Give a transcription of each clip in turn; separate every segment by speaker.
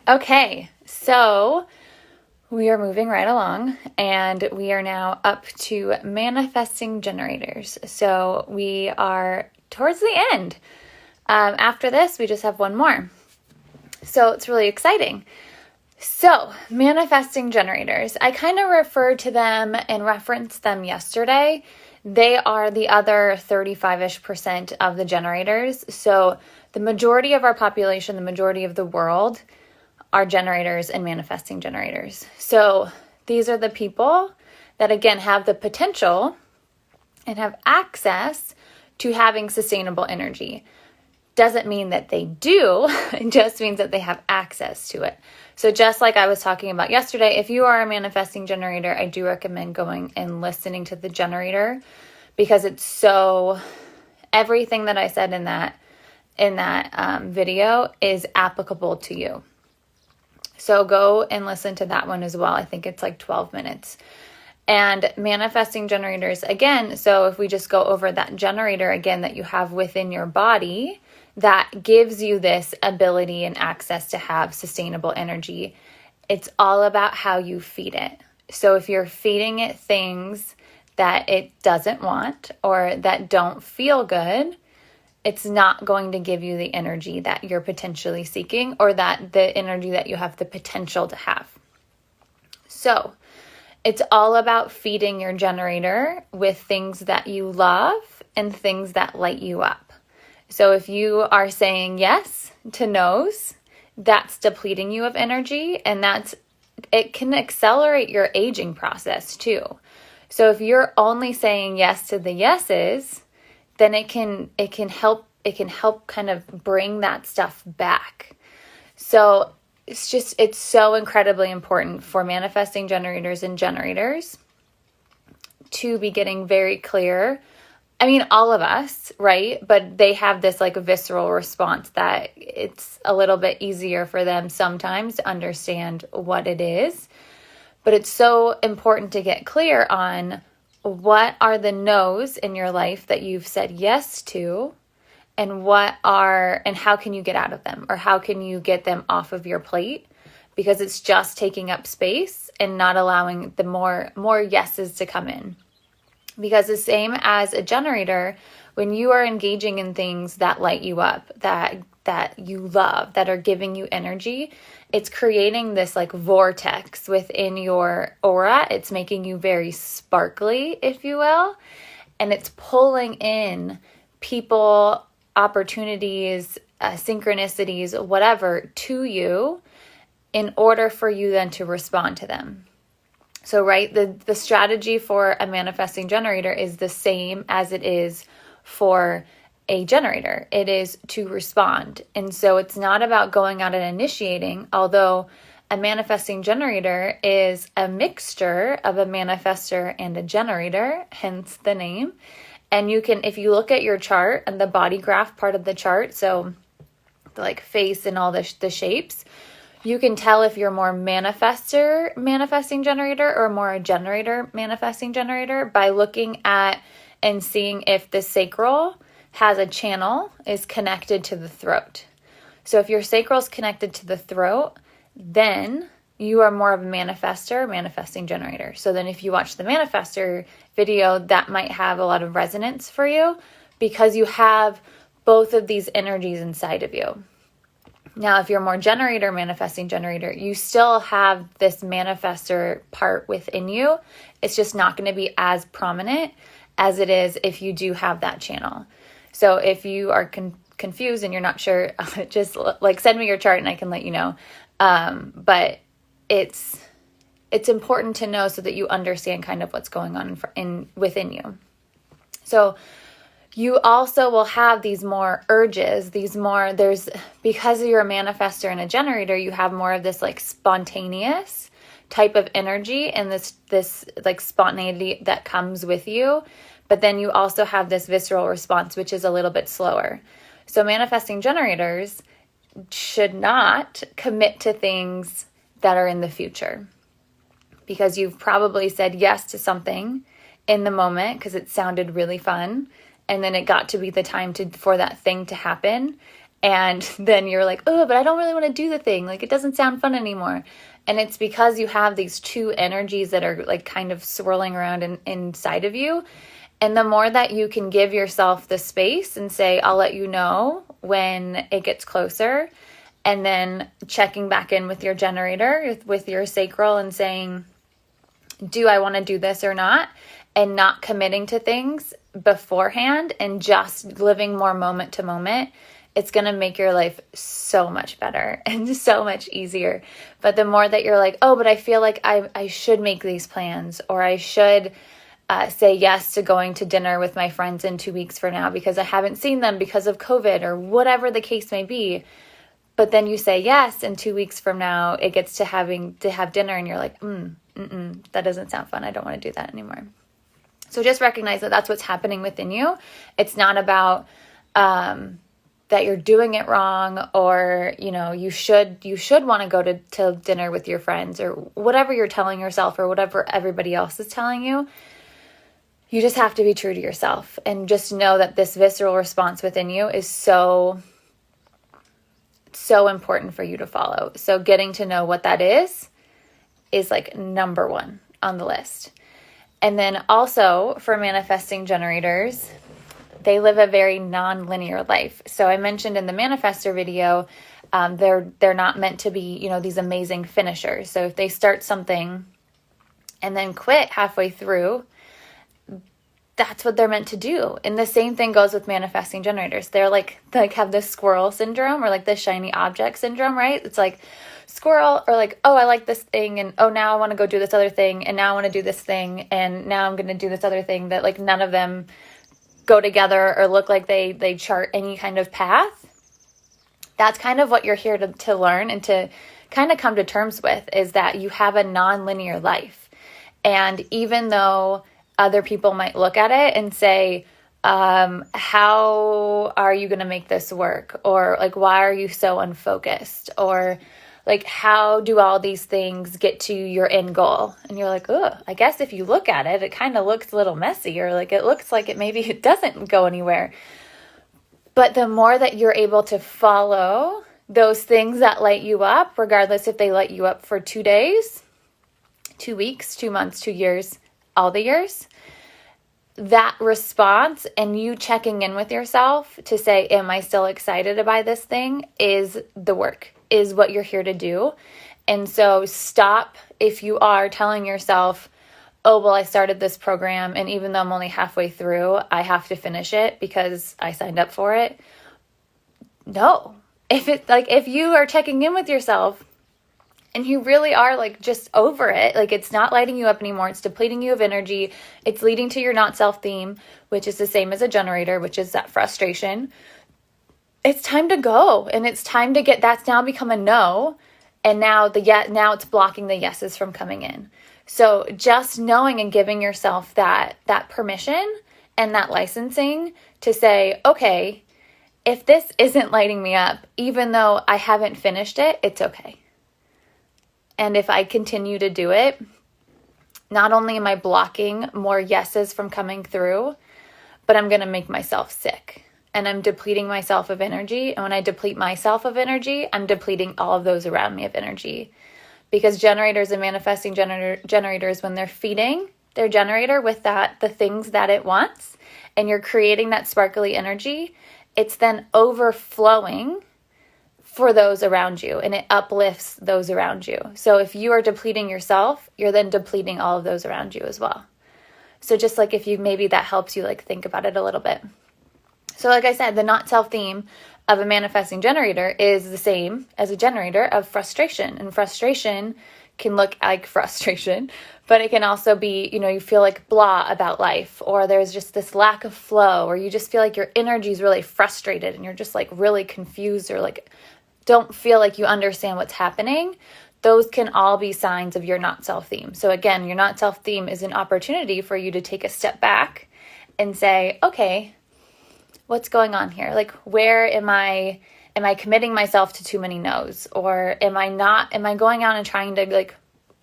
Speaker 1: Okay, so we are moving right along, and we are now up to manifesting generators. So we are towards the end. After this, we just have one more. So it's really exciting. So manifesting generators, I kind of referred to them and referenced them yesterday. They are the other 35-ish% of the generators. So the majority of our population, the majority of the world, are generators and manifesting generators. So these are the people that, again, have the potential and have access to having sustainable energy. Doesn't mean that they do, it just means that they have access to it. So just like I was talking about yesterday, if you are a manifesting generator, I do recommend going and listening to the generator, because it's so, everything that I said in that video is applicable to you. So go and listen to that one as well. I think it's like 12 minutes. And manifesting generators, again, so if we just go over that generator again that you have within your body, that gives you this ability and access to have sustainable energy. It's all about how you feed it. So if you're feeding it things that it doesn't want or that don't feel good, it's not going to give you the energy that you're potentially seeking, or that the energy that you have the potential to have. So it's all about feeding your generator with things that you love and things that light you up. So if you are saying yes to no's, that's depleting you of energy, and it can accelerate your aging process too. So if you're only saying yes to the yeses, then it can help kind of bring that stuff back. So it's so incredibly important for manifesting generators and generators to be getting very clear. I mean, all of us, right? But they have this like a visceral response that it's a little bit easier for them sometimes to understand what it is. But it's so important to get clear on what are the no's in your life that you've said yes to, and how can you get out of them, or how can you get them off of your plate, because it's just taking up space and not allowing the more yeses to come in. Because the same as a generator, when you are engaging in things that light you up, that you love, that are giving you energy, it's creating this like vortex within your aura. It's making you very sparkly, if you will, and it's pulling in people, opportunities, synchronicities, whatever, to you in order for you then to respond to them. So, right, the strategy for a manifesting generator is the same as it is for a generator. It is to respond. And so it's not about going out and initiating, although a manifesting generator is a mixture of a manifestor and a generator, hence the name. And you can, if you look at your chart and the body graph part of the chart, so the like face and all the shapes, you can tell if you're more manifestor manifesting generator or more a generator manifesting generator by looking at and seeing if the sacral has a channel, is connected to the throat. So if your sacral is connected to the throat, then you are more of a manifestor, manifesting generator. So then if you watch the manifestor video, that might have a lot of resonance for you, because you have both of these energies inside of you. Now, if you're more generator, manifesting generator, you still have this manifestor part within you. It's just not going to be as prominent as it is if you do have that channel. So if you are confused and you're not sure, just like send me your chart and I can let you know. But it's important to know so that you understand kind of what's going on within you. So you also will have these more urges, because you're a manifestor and a generator, you have more of this like spontaneous type of energy and this like spontaneity that comes with you. But then you also have this visceral response, which is a little bit slower. So manifesting generators should not commit to things that are in the future, because you've probably said yes to something in the moment because it sounded really fun. And then it got to be the time for that thing to happen. And then you're like, oh, but I don't really want to do the thing. Like, it doesn't sound fun anymore. And it's because you have these two energies that are like kind of swirling around inside of you. And the more that you can give yourself the space and say, I'll let you know when it gets closer, and then checking back in with your generator, with your sacral, and saying, do I want to do this or not? And not committing to things beforehand and just living more moment to moment, it's going to make your life so much better and so much easier. But the more that you're like, oh, but I feel like I should make these plans, or I should say yes to going to dinner with my friends in 2 weeks from now because I haven't seen them because of COVID, or whatever the case may be. But then you say yes, and 2 weeks from now it gets to having to have dinner, and you're like, that doesn't sound fun. I don't want to do that anymore. So just recognize that that's what's happening within you. It's not about that you're doing it wrong, or you should want to go to dinner with your friends, or whatever you're telling yourself, or whatever everybody else is telling you. You just have to be true to yourself, and just know that this visceral response within you is so important for you to follow. So getting to know what that is like number one on the list. And then also for manifesting generators, they live a very non-linear life. So I mentioned in the manifestor video, they're not meant to be, these amazing finishers. So if they start something and then quit halfway through, that's what they're meant to do. And the same thing goes with manifesting generators. They're like have this squirrel syndrome, or like the shiny object syndrome, right? It's like squirrel, or like, oh, I like this thing, and oh, now I want to go do this other thing, and now I want to do this thing, and now I'm going to do this other thing, that like none of them go together or look like they chart any kind of path. That's kind of what you're here to learn and to kind of come to terms with, is that you have a non-linear life. And even though other people might look at it and say, how are you going to make this work? Or like, why are you so unfocused? Or like, how do all these things get to your end goal? And you're like, oh, I guess if you look at it, it kind of looks a little messy, or like it looks like it doesn't go anywhere. But the more that you're able to follow those things that light you up, regardless if they light you up for 2 days, 2 weeks, 2 months, 2 years, all the years, that response and you checking in with yourself to say, am I still excited about this thing, is the work, is what you're here to do. And so stop if you are telling yourself, oh, well, I started this program, and even though I'm only halfway through, I have to finish it because I signed up for it. No. If you are checking in with yourself and you really are like just over it, like it's not lighting you up anymore, it's depleting you of energy, it's leading to your not self theme, which is the same as a generator, which is that frustration. It's time to go, and it's time to get, that's now become a no, and now it's blocking the yeses from coming in. So just knowing and giving yourself that permission and that licensing to say, okay, if this isn't lighting me up, even though I haven't finished it, it's okay. And if I continue to do it, not only am I blocking more yeses from coming through, but I'm going to make myself sick. And I'm depleting myself of energy. And when I deplete myself of energy, I'm depleting all of those around me of energy. Because generators and manifesting generators, when they're feeding their generator with the things that it wants, and you're creating that sparkly energy, it's then overflowing for those around you, and it uplifts those around you. So if you are depleting yourself, you're then depleting all of those around you as well. So just like if you, maybe that helps you like think about it a little bit. So like I said, the not self theme of a manifesting generator is the same as a generator of frustration. And frustration can look like frustration, but it can also be, you feel like blah about life, or there's just this lack of flow, or you just feel like your energy is really frustrated and you're just like really confused, or like don't feel like you understand what's happening. Those can all be signs of your not self theme. So again, your not self theme is an opportunity for you to take a step back and say, okay, what's going on here? Like, where am I committing myself to too many no's? Or am I going out and trying to like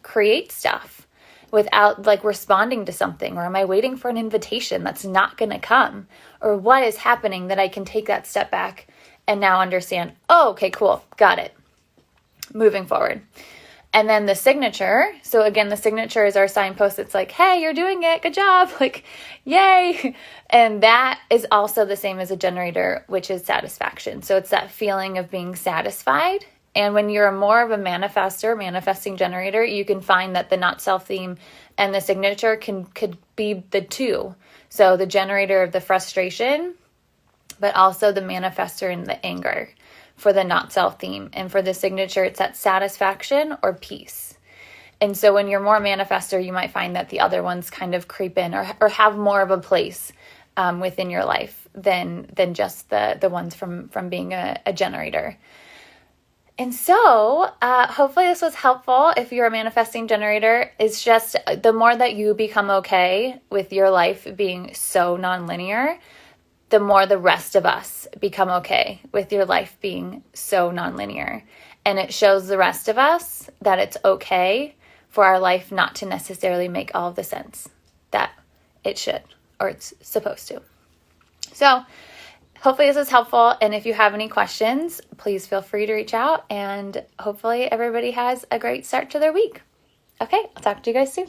Speaker 1: create stuff without like responding to something? Or am I waiting for an invitation that's not going to come? Or what is happening that I can take that step back and now understand, oh, okay, cool, got it, moving forward. And then the signature, so again, the signature is our signpost. It's like, hey, you're doing it, good job, like, yay. And that is also the same as a generator, which is satisfaction. So it's that feeling of being satisfied. And when you're more of a manifesting generator, you can find that the not self theme and the signature could be the two. So the generator of the frustration, but also the manifestor in the anger for the not self theme. And for the signature, it's that satisfaction or peace. And so when you're more manifestor, you might find that the other ones kind of creep in or have more of a place within your life than just the ones from being a generator. And so hopefully this was helpful. If you're a manifesting generator, it's just the more that you become okay with your life being so nonlinear, the more the rest of us become okay with your life being so nonlinear. And it shows the rest of us that it's okay for our life not to necessarily make all of the sense that it should or it's supposed to. So hopefully this is helpful. And if you have any questions, please feel free to reach out. And hopefully everybody has a great start to their week. Okay, I'll talk to you guys soon.